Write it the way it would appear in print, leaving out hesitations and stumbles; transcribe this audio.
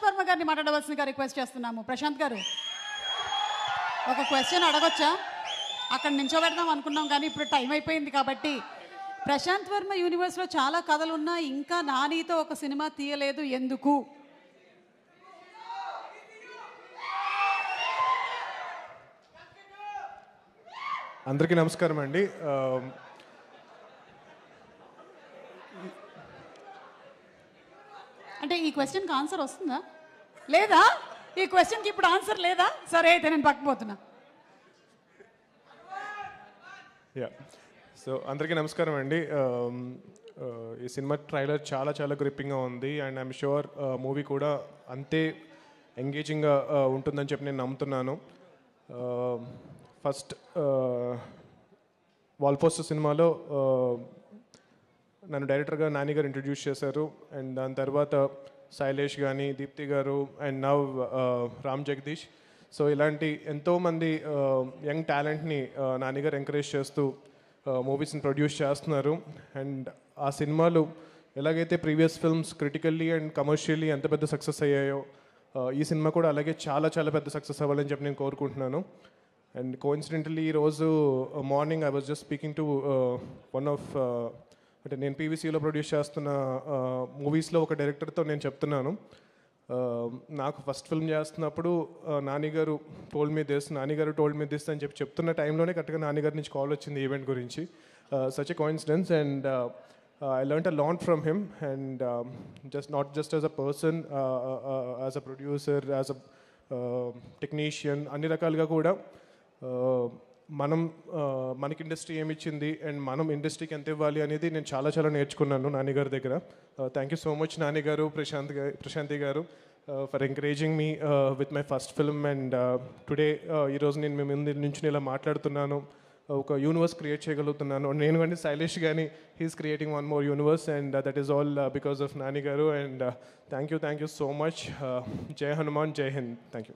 వర్మ గారిని మాట్లాడవలసిందిగా రిక్వెస్ట్ చేస్తున్నాము. ప్రశాంత్ గారు, ఒక క్వశ్చన్ అడగొచ్చా? అక్కడ నించోబెడదాం అనుకున్నాం కానీ ఇప్పుడు టైం అయిపోయింది కాబట్టి. ప్రశాంత్ వర్మ యూనివర్స్లో చాలా కథలు ఉన్నాయి, ఇంకా నానితో ఒక సినిమా తీయలేదు ఎందుకు? అందరికీ నమస్కారం అండి. అంటే ఈ క్వశ్చన్కి ఆన్సర్ వస్తుందా లేదా? ఈ క్వశ్చన్కి ఇప్పుడు ఆన్సర్ లేదా? సరే అయితే నేను పక్కపోతున్నా. యా, సో అందరికీ నమస్కారం అండి. ఈ సినిమా ట్రైలర్ చాలా చాలా గ్రిప్పింగ్గా ఉంది అండ్ ఐఎమ్ షూర్ మూవీ కూడా అంతే ఎంగేజింగ్గా ఉంటుందని చెప్పి నేను నమ్ముతున్నాను. ఫస్ట్ వాల్ పోస్టర్ సినిమాలో నన్ను డైరెక్టర్గా నాని గారు ఇంట్రడ్యూస్ చేశారు అండ్ దాని తర్వాత శైలేష్ కానీ, దీప్తి గారు and now Ram Jagadish. So ఇలాంటి ఎంతోమంది యంగ్ టాలెంట్ని నాని గారు ఎంకరేజ్ చేస్తూ మూవీస్ని ప్రొడ్యూస్ చేస్తున్నారు. అండ్ ఆ సినిమాలు ఎలాగైతే previous films critically and commercially ఎంత పెద్ద సక్సెస్ అయ్యాయో ఈ సినిమా కూడా అలాగే చాలా చాలా పెద్ద సక్సెస్ అవ్వాలని చెప్పి నేను కోరుకుంటున్నాను. అండ్ కోఇన్సిడెంటల్లీ ఈరోజు morning I was just speaking to one of అంటే నేను పీవీసీలో ప్రొడ్యూస్ చేస్తున్న మూవీస్లో ఒక డైరెక్టర్తో నేను చెప్తున్నాను, నాకు ఫస్ట్ ఫిల్మ్ చేస్తున్నప్పుడు నానిగారు టోల్డ్ మీ దిస్ అని చెప్తున్న టైంలోనే కరెక్ట్గా నానిగారి నుంచి కాల్ వచ్చింది ఈవెంట్ గురించి. Such a coincidence and I learned a lot from him and not just as a person, as a producer, as a technician, అన్ని రకాలుగా కూడా మనకి ఇండస్ట్రీ ఏమి ఇచ్చింది అండ్ మనం ఇండస్ట్రీకి ఎంత ఇవ్వాలి అనేది నేను చాలా చాలా నేర్చుకున్నాను నానిగారి దగ్గర. థ్యాంక్ యూ సో మచ్ నానిగారు, ప్రశాంతి గారు for encouraging me with my first film. And today ఈరోజు నేను మీ ముందు నుంచి ఇలా మాట్లాడుతున్నాను, ఒక యూనివర్స్ క్రియేట్ చేయగలుగుతున్నాను. నేను కానీ శైలేష్ కానీ he is creating one more universe and that is all because of Nani గారు. And thank you so much. Jai Hanuman, జై హింద్. Thank you.